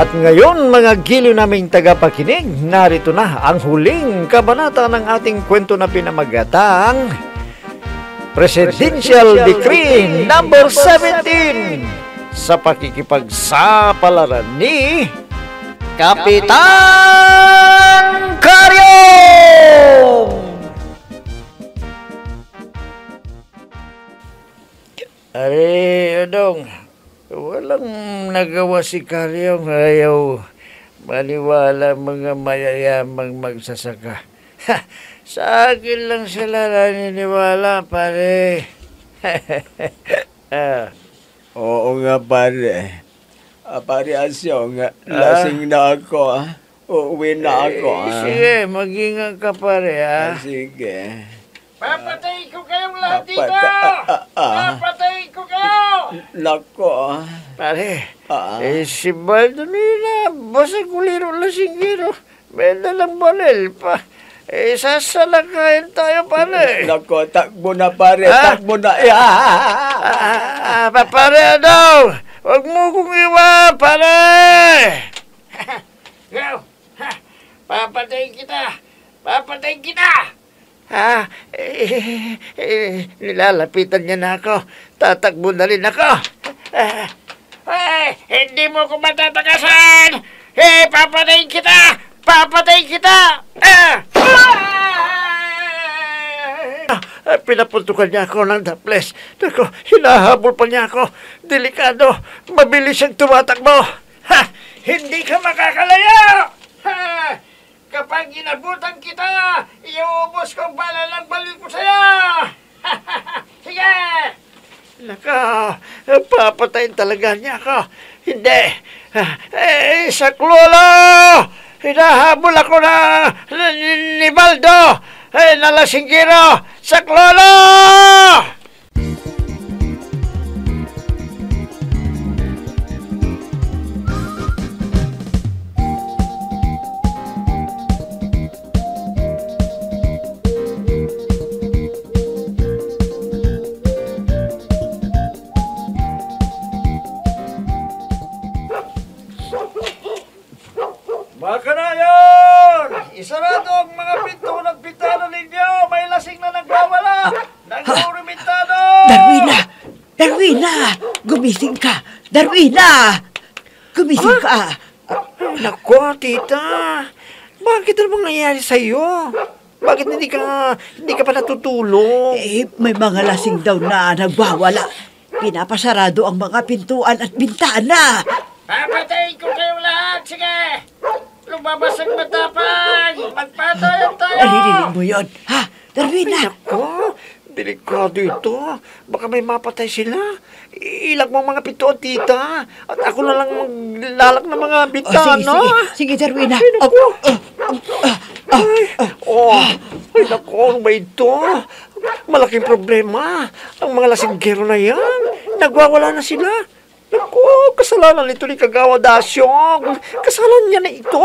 At ngayon mga giliw naming tagapakinig, narito na ang huling kabanata ng ating kwento na pinamagatang Presidential Decree number 17 sa pakikipagsapalaran ni Kapitan Karyong! Are, Adong, walang nagawa si Karyong, ayaw maniwala mga mayayamang magsasaka. Ha, sa akin lang sila naniniwala, pare. Oo nga, pare. Pare Asyo nga, lasing na ako. Uuwi na ako. Sige, mag-ingat ka, pare, ha? Sige. Papatayin ko kayong lahat dito! Papatayin ko kayo! Nako. Pare, si Baldo nila, basag uliro lasinggiro. May dalang baril pa. Sasalakayin tayo, pare. Nako, takbo na, pare. Takbo na. Pare, daw! Huwag mo kong iwan, pare! Go! Papatayin kita! Papatayin kita! Nilalapitan niya na ako. Tatakbo na rin ako. Hindi mo ko matatakasan! Papatayin kita! Papatayin kita! Pinapuntukan niya ako ng daples. Naku, hinahabol pa niya ako. Delikado. Mabilis siyang tumatakbo. Hindi ka makakalaya! Kapag inabutan kita, iuubos ko ang bala ng balil ko sa'yo! Sige! Naka, papatayin talaga niya ako. Hindi. Saklolo! Hinahabol ako ni Baldo! Nalasinggiro! Saklolo! Makanayon! Isarado ang mga pinto ng pintano ninyo! May lasing na nagwawala! Nag-urumitado! Darwina! Darwina! Gumising ka! Darwina! Gumising ka! Naku, tita. Bakit ano bang nangyayari sa'yo? Bakit hindi ka pa natutulog? May mga lasing daw na nagwawala. Pinapasarado ang mga pintuan at bintana. Papatayin ko kayong lahat! Sige! Lumabas ang matapang! Magpatayan tayo! Naririnig mo yun, ha? Darwina! Naku, delikado ito. Baka may mapatay sila. Ilag mo ang mga pintuan, tita. At ako na lang lalak ng mga bintana. Sige, Darwina. Ay, naku, ano ba ito? Malaking problema. Ang mga lasinggero na yan, nagwawala na sila. Naku, kasalanan nito ni Kagawa Dasyong. Kasalanan niya na ito.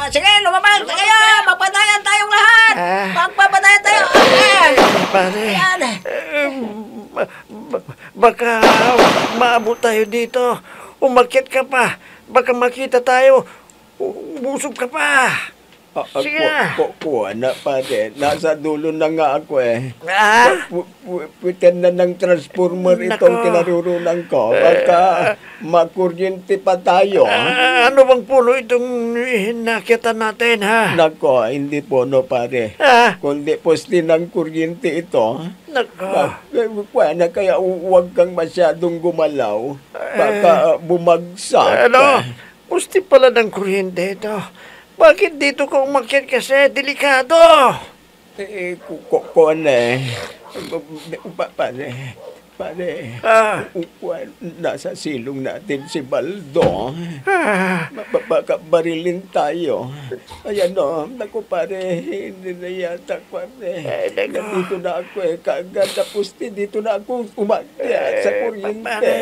Sige, lumabas na kayo! Magpatayan tayong lahat! Magpapatayan tayo! Pare, baka maabot tayo dito. Umakyat ka pa. Baka makita tayo. Busog ka pa. Sige na. Kuha na, pare. Nasa dulo na nga ako eh. Pitan na ng transformer itong kinarurunan ko. Baka makuryente pa tayo. Ano bang puno itong nakyatan natin, ha? Nako, hindi puno, pare. Kundi poste ng kuryente ito. Nako. Kuha na, kaya huwag kang masyadong gumalaw. Baka bumagsak. Poste pala ng kuryente ito. Bakit dito ka umakyat kasi? Delikado. Kuha na eh. Pare, Pare, Ah, nasa silong natin si Baldo. ah, Baka barilin tayo. Ayan o, naku pare, hindi na yata pare. naku. Nandito na ako kaagad na pusti, dito na ako umakyat sa kuryente. Pare,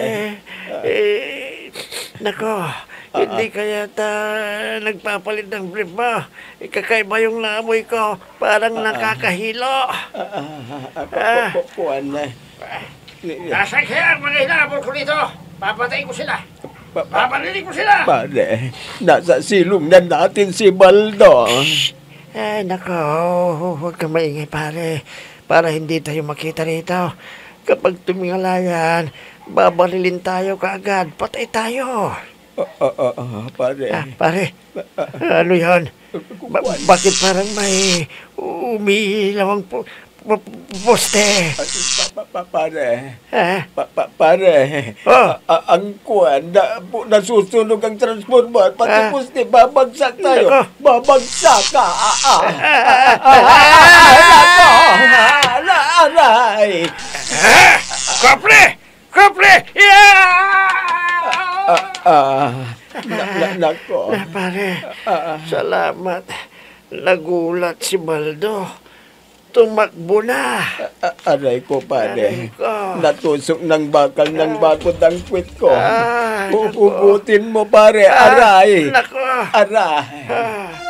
nako, hindi kaya nagpapalit ng brief mo. Kakaiba yung naamoy ko, parang nakakahilo. Kuwan na. Nasaan kaya ang mga hinahabol ko dito? Papatayin ko sila. Papalilig ko sila. Pare, nasa silong na natin si Baldo. Ay, nako, huwag kang maingay, pare. Para hindi tayo makita rito. Kapag tumingala yan, babarilin tayo kaagad. Patay tayo. Pare. Pare, ano yan? Bakit parang may umiilaw ang poste? Pare. Ha? Pare. Oh. Ang kuwan, nasusunog ang transformer. Pati Ah. pusti, babagsak tayo. Nako. Babagsak ka. Aray. Kopre! Kopre! Nako. Pare, salamat. Nagulat si Baldo. Tumakbo na. Aray ko, pare. Aray ko. Natusok ng bakal ng bakod ang puwit ko. Nako. Ubutin mo, pare. Aray. Nako. Aray.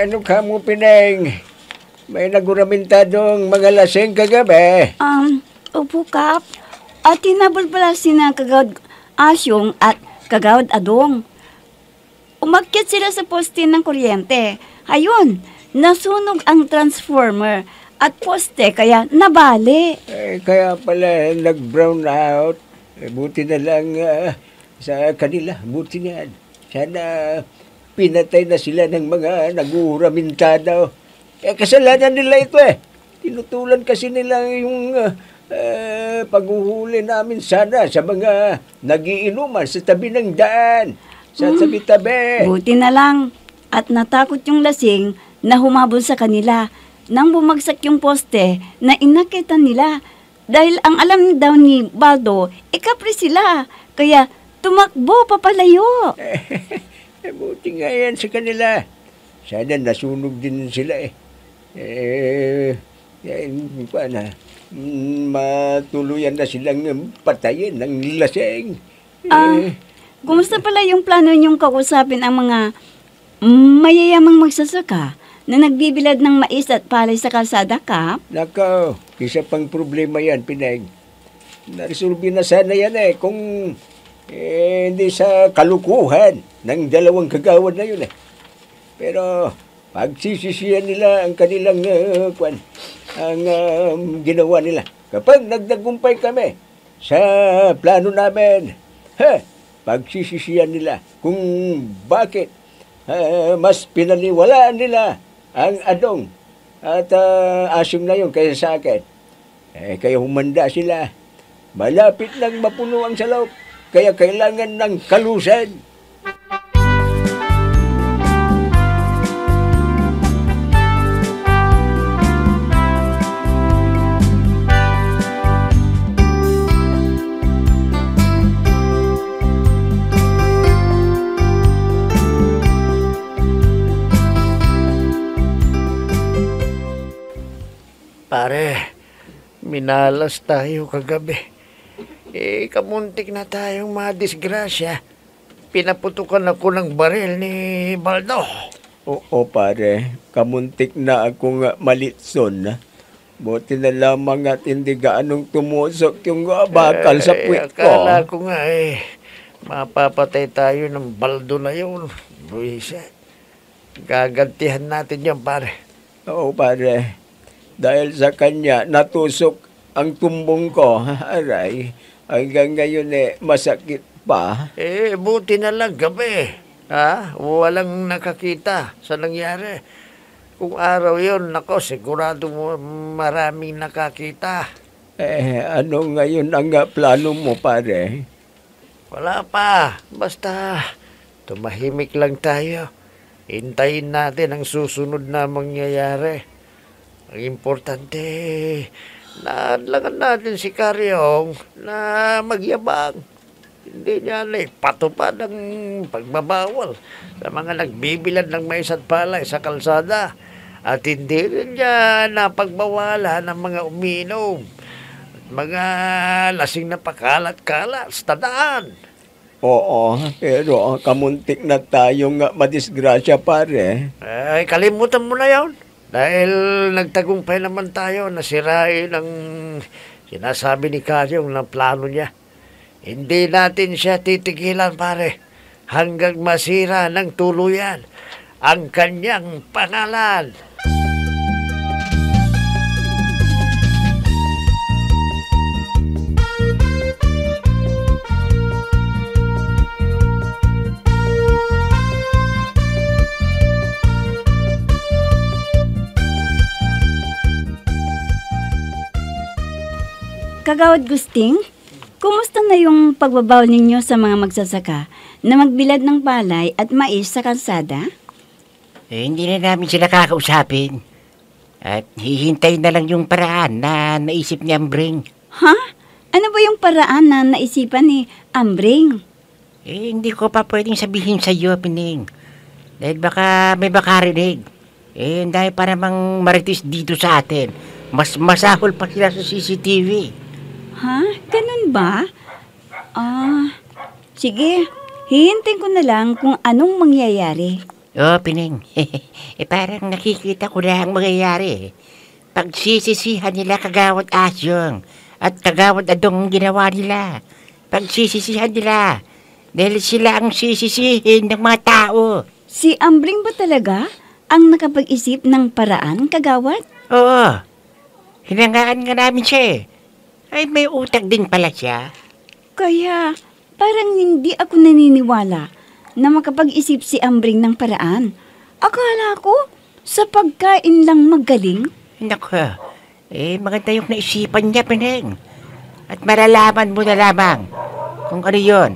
Ano ka mo, Pineng? May naguramintadong mga lasing kagabi. Opo, Kap. At tinabol pala sina Kagawad Asyong at Kagawad Adong. Umakyat sila sa poste ng kuryente. Ayun, nasunog ang transformer at poste kaya nabali. Kaya pala nag-brown out. Buti na lang sa kanila. Buti na yan. Sana pinatay na sila ng mga nag-uuramintada. Kasalanan nila ito Tinutulan kasi nila yung paghuhuli namin sana sa mga nagiinuman sa tabi ng daan. Sa tabi-tabi. Buti na lang. At natakot yung lasing na humabol sa kanila. Nang bumagsak yung poste na inakitan nila. Dahil ang alam daw ni Baldo, ikapre sila. Kaya tumakbo papalayo. Buti nga yan sa kanila. Sana nasunog din sila matuluyan na silang patayin ng lasing. Kumusta pala yung plano niyong kausapin ang mga mayayamang magsasaka na nagbibilad ng mais at palay sa kalsada, Kap? Nako, isa pang problema yan, Pineng. Naresolve na sana yan kung hindi sa kalukuhan ng dalawang kagawad na yun Pero pagsisisiyan nila ang kanilang ginawa nila. Kapag nagdagumpay kami sa plano namin, pagsisisiyan nila kung bakit mas pinaniwalaan nila ang Adong at Asyong na yun kaysa sa akin. Kaya humanda sila. Malapit nang mapuno ang salop. Kaya kailangan ng kalusan. Pare, minalas tayo kagabi. Kamuntik na tayong madisgrasya. Pinaputukan ako ng baril ni Baldo. Oo, pare. Kamuntik na akong malitson. Buti na lamang at hindi gaanong tumusok yung bakal sa puwit ko. Akala ko nga mapapatay tayo ng Baldo na yun. Buwisa. Gagantihan natin yan, pare. Oo, pare. Dahil sa kanya, natusok ang tumbong ko. Aray, hanggang ngayon masakit pa. Buti na lang gabi. Walang nakakita sa nangyari. Kung araw yon, nako, sigurado mo maraming nakakita. Ano ngayon ang plano mo, pare? Wala pa. Basta tumahimik lang tayo. Hintayin natin ang susunod na mangyayari. Ang importante, naadlangan natin si Karyong na magyabang. Hindi niya patupad ang pagbabawal sa mga nagbibilad ng mais at palay sa kalsada. At hindi rin niya napagbawalan ng mga umiinom at mga lasing na pakalat-kalat sa daan. Oo, pero kamuntik na tayong madisgrasya, pare. Ay, kalimutan mo na yon. Dahil nagtagumpay naman tayo na sirain ang sinasabi ni Karyong na plano niya. Hindi natin siya titigilan, pare, hanggang masira ng tuluyan ang kanyang pangalan. Kagawad Gusting, kumusta na yung pagbabaw ninyo sa mga magsasaka na magbilad ng palay at mais sa kalsada? Hindi na namin sila kakausapin. At hihintayin na lang yung paraan na naisip ni Ambring. Ha? Ano ba yung paraan na naisipan ni Ambring? Hindi ko pa pwedeng sabihin sa iyo, Pining. Dahil baka may makarinig. Dahil para mang maritis dito sa atin. Mas masahol pa sila sa CCTV. Ha? Ganun ba? Sige. Hihintayin ko na lang kung anong mangyayari. Pining. Parang nakikita ko na ang mangyayari. Pagsisisihan nila Kagawad Asyong at Kagawad Adong ang ginawa nila. Pagsisisihan nila. Dahil sila ang sisisihin ng mga tao. Si Ambring ba talaga ang nakapag-isip ng paraan, Kagawad? Oo. Hinangaan nga namin siya eh. Ay, may utak din pala siya. Kaya, parang hindi ako naniniwala na makapag-isip si Ambring ng paraan. Akala ko, sa pagkain lang magaling. Naku, maganda yung naisipan niya, Pineng. At malalaman mo na lamang kung ano yun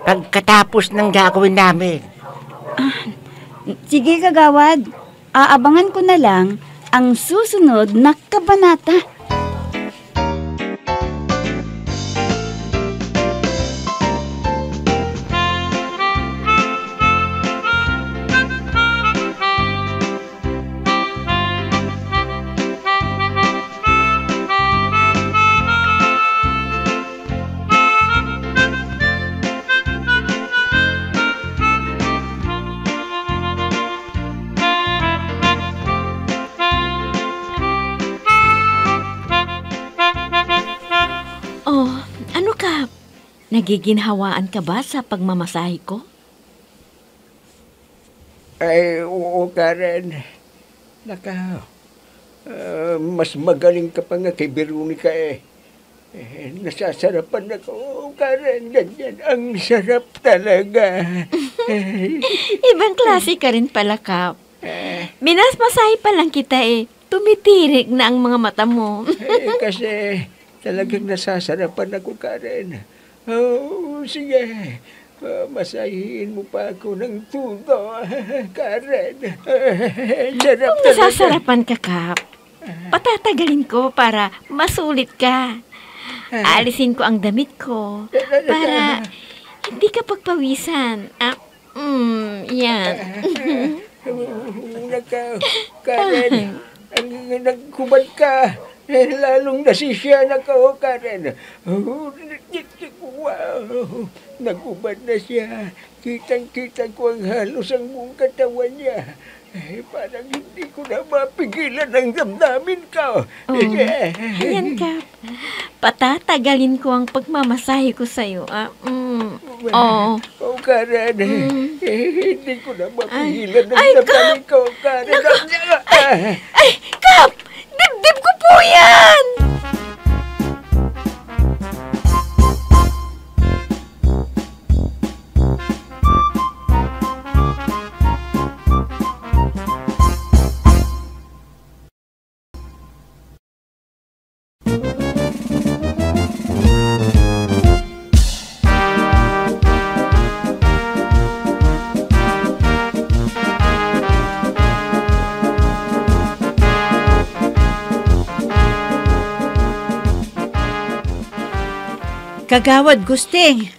pagkatapos ng gagawin namin. Sige, Kagawad. Aabangan ko na lang ang susunod na kabanata. Nagiginhawaan ka ba sa pagmamasahe ko? Ay, oo, Karen. Mas magaling ka pa nga kay Veronica eh. Nasasarapan ako. Oo, Karen, ganyan. Ang sarap talaga. Ibang klase ka rin pala, Kap. Minasmasahe pa lang kita eh. Tumitirik na ang mga mata mo. Kasi talagang nasasarapan ako, Karen. Oh, sige. Masahihin mo pa ako ng tudo, Karen. Sarap Kung nasasarapan ka, Kap, patatagalin ko para masulit ka. Alisin ko ang damit ko para hindi ka pagpawisan. Yan. Karen, nagkubad ka. Lalong nasisyan ako, Karen. Wow, nagubad na siya. Kitang-kita ko ang halos ang buong katawan niya. Parang hindi ko na mapigilan ang damdamin ko. Ayan, Kap. Patatagalin ko ang pagmamasahe ko sa'yo. Karen, hindi ko na mapigilan ang damdamin ko, Karen. Ay, Kap! Dibdib ko po yan! Kagawad Gusting,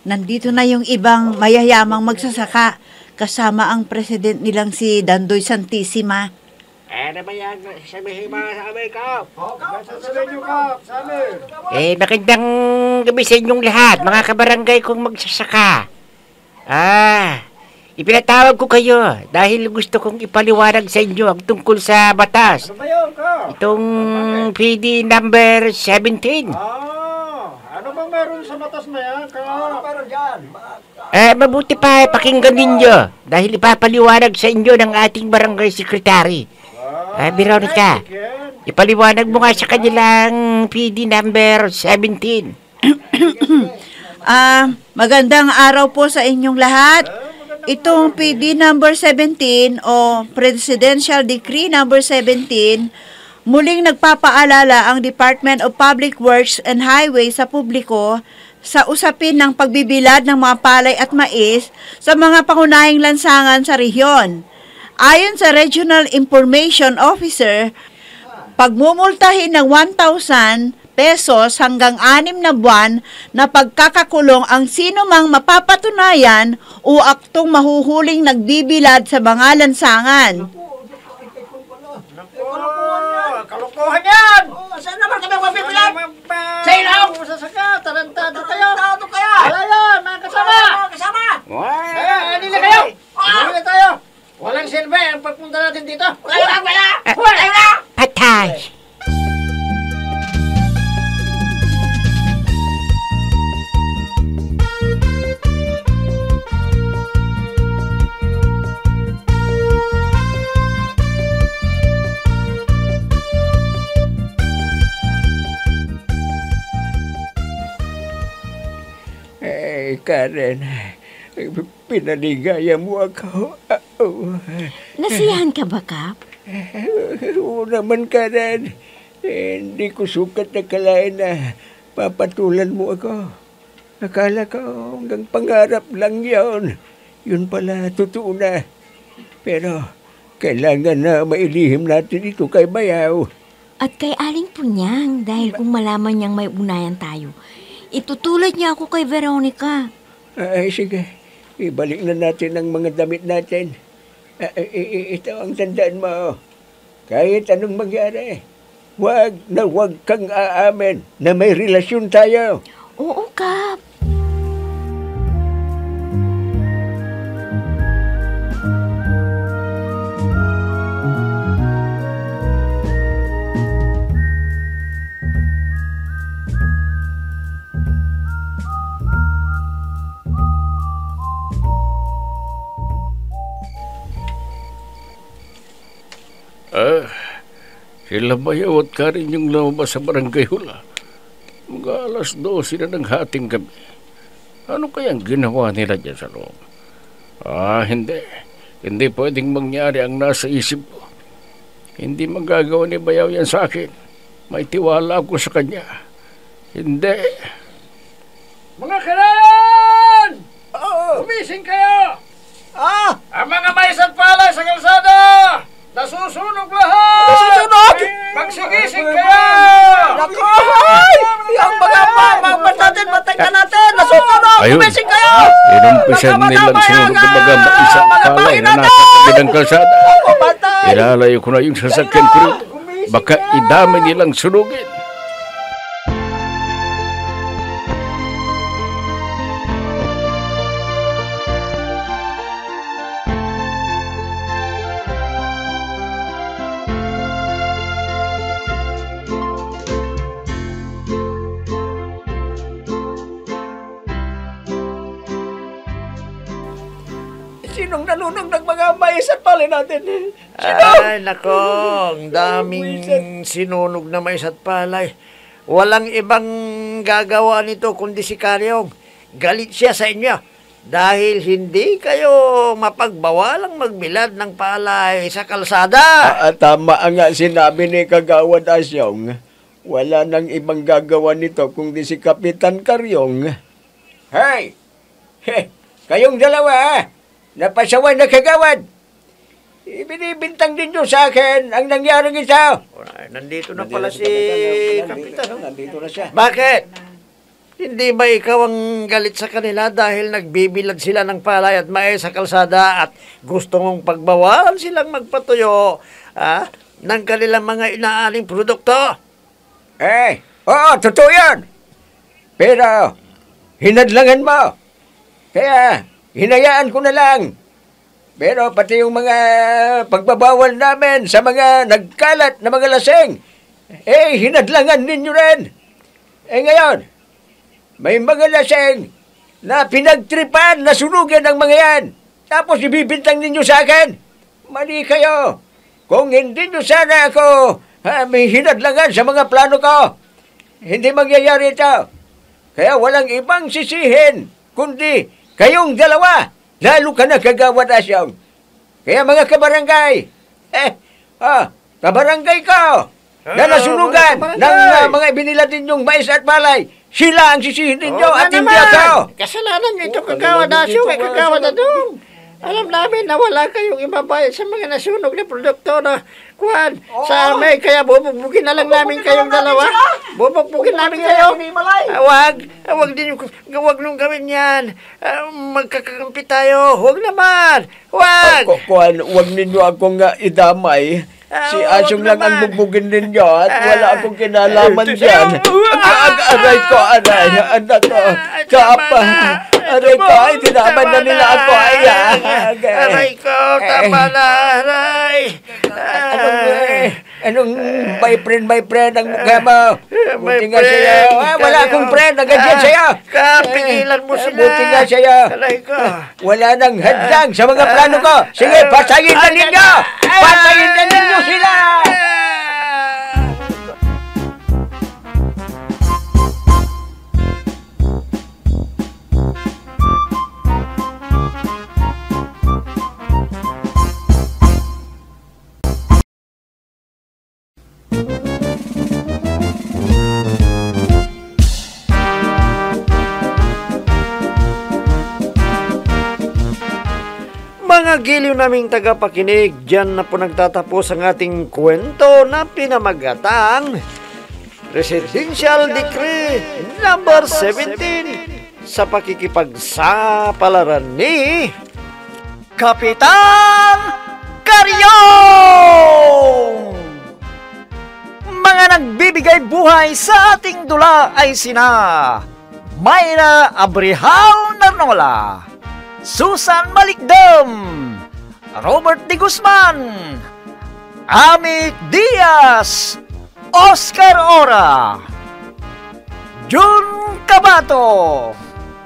nandito na yung ibang mayayamang magsasaka kasama ang president nilang si Dandoy Santissima. Ano ba yan? Sabihin mo sa amin, Kap. Sasabihin niyo, Kap, sa amin. Magandang gabi sa inyong lahat, mga kabarangay kong magsasaka. Ipinatawag ko kayo dahil gusto kong ipaliwanag sa inyo ang tungkol sa batas. Ano ba yun, Kap? Itong PD number 17. Ano bang meron sa batas na yan, Kap? Ano meron dyan? Mabuti pa pakinggan ninyo dahil ipapaliwanag sa inyo ng ating barangay secretary. Veronica, ipaliwanag mo nga sa kanilang PD number 17. Magandang araw po sa inyong lahat. Itong PD number 17 o Presidential Decree number 17, muling nagpapaalala ang Department of Public Works and Highways sa publiko sa usapin ng pagbibilad ng mga palay at mais sa mga pangunahing lansangan sa rehiyon. Ayon sa Regional Information Officer, pagmumultahin ng 1,000 pesos hanggang 6 na buwan na pagkakakulong ang sino mang mapapatunayan o aktong mahuhuling nagbibilad sa mga lansangan. Kalokohan yan! Saan naman kami mabibilang? Sa ilaw! Sasaka, tarantado kayo! Wala yan, mga kasama! Alila kayo! Alila tayo! Walang silbi ang pagpunta natin dito! Wala! Patay! Karen, pinaligaya mo ako. Nasiyahan ka ba, Kap? Oo naman, Karen. Hindi ko sukat na kalain na papatulan mo ako. Akala ko hanggang pangarap lang yon. Yun pala, totoo na. Pero kailangan na mailihim natin ito kay Bayaw. At kay Aling Punyang, dahil kung malaman niyang may unayan tayo, itutulad niya ako kay Veronica. Ay, sige. Ibalik na natin ang mga damit natin. Ito ang tandaan mo. Kahit anong mangyari, wag kang aamin na may relasyon tayo. Oo, Kap. Sila Bayaw at Karin yung lumabas sa barangay hula. Mga alas 12 na ng hating gabi. Ano kayang ginawa nila dyan sa loob? Hindi. Hindi pwedeng mangyari ang nasa isip ko. Hindi magagawa ni Bayaw yan sa akin. May tiwala ako sa kanya. Hindi. Mga kailangan! Gumising kayo! Ang mga mais at palay sa kalsada! Nasusunog lahat! Nasusunog! Magsigising kayo! Nakoy! Yung mga mamamad natin, matay ka natin! Nasusunog! Ayun. Gumising kayo! Inumpisan nilang sinunog ng mga maisa at palay na nasa tabi ng kalsada. Ilalayo ko na yung sasakyan ko rito. Baka idami nilang sunugin. Sinong nanunog ng mga mais at palay natin? Ay, nako, ang daming sinunog na mais at palay. Walang ibang gagawa nito kundi si Karyong. Galit siya sa inyo dahil hindi kayo mapagbawalang magbilad ng palay sa kalsada. Tama nga sinabi ni Kagawad Asyong. Wala nang ibang gagawa nito kundi si Kapitan Karyong. Hey! Kayong dalawa, napasaway na Kagawad. Ibinibintang din nyo sa akin ang nangyaring ito. Nandito na pala si Kapitan. Nandito na siya. Bakit? Hindi ba ikaw ang galit sa kanila dahil nagbibilad sila ng palay at mais sa kalsada at gusto mong pagbawalan silang magpatuyo ng kanilang mga inaaling produkto? Oo, totoo yan. Pero, hinadlangan mo. Kaya, hinayaan ko na lang. Pero pati yung mga pagbabawal namin sa mga nagkalat na mga lasing, hinadlangan ninyo rin. Ngayon, may mga lasing na pinagtripan na sunugan ng mga yan. Tapos ibibintang ninyo sa akin. Mali kayo. Kung hindi nyo sana ako may hinadlangan sa mga plano ko, hindi mangyayari ito. Kaya walang ibang sisihin, kundi kayong dalawa. Lalo ka na Kagawad Asyong. Kaya mga kabarangay, kabarangay ko, na nasunugan ng mga binilad ninyong mais at palay, sila ang sisihin ninyo at hindi ako. Kasalanan nyo ito, Kagawad Asyong, Kagawad Adong. Alam namin na wala kayong ibabayad sa mga nasunog na produkto na sa amin. Kaya bubugin na lang namin kayong dalawa. Bubugin namin kayo. Wag nung gawin yan. Magkakakampi tayo. Huwag naman. Wag ninyo akong idamay. Si Asyong lang ang bubugin ninyo at wala akong kinalaman dyan. Aray ko, anak ko. Kapa. Aray ko, tinaman na nila ako. Aray ko, tama na, aray. Anong boyfriend ang mukha mo? Buti nga sa'yo. Wala akong friend, naganyan sa'yo. Pigilan mo sila. Buti nga sa'yo. Aray ko. Wala nang hadlang sa mga plano ko. Sige, patayin na ninyo! Patayin na ninyo sila! Mga giliw naming tagapakinig, dyan na po nagtatapos ang ating kwento na pinamagatang Presidential Decree number 17 sa pakikipagsapalaran ni Kapitan Karyong! Mga nagbibigay buhay sa ating dula ay sina Mayra Abrihal Narnola, Susan Malikdam, Robert De Guzman, Amik Diaz, Oscar Ora, Jun Cabato,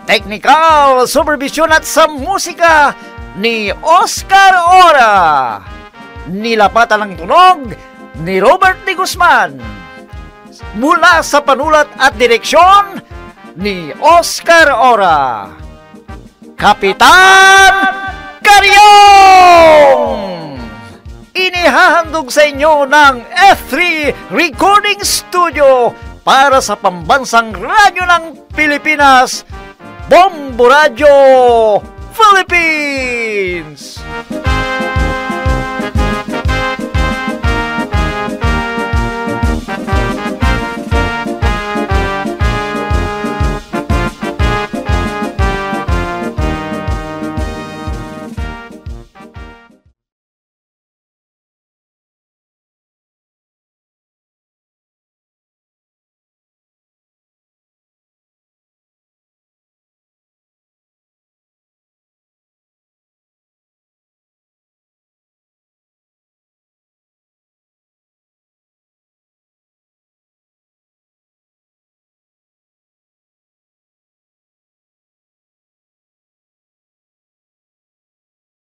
Technical Supervision at sa musika ni Oscar Ora, nilapatan ng tunog ni Robert De Guzman, mula sa panulat at direksyon ni Oscar Ora. Kapitan Karyong! Inihahandog sa inyo ng F3 Recording Studio para sa pambansang radyo ng Pilipinas, Bombo Radio Philippines!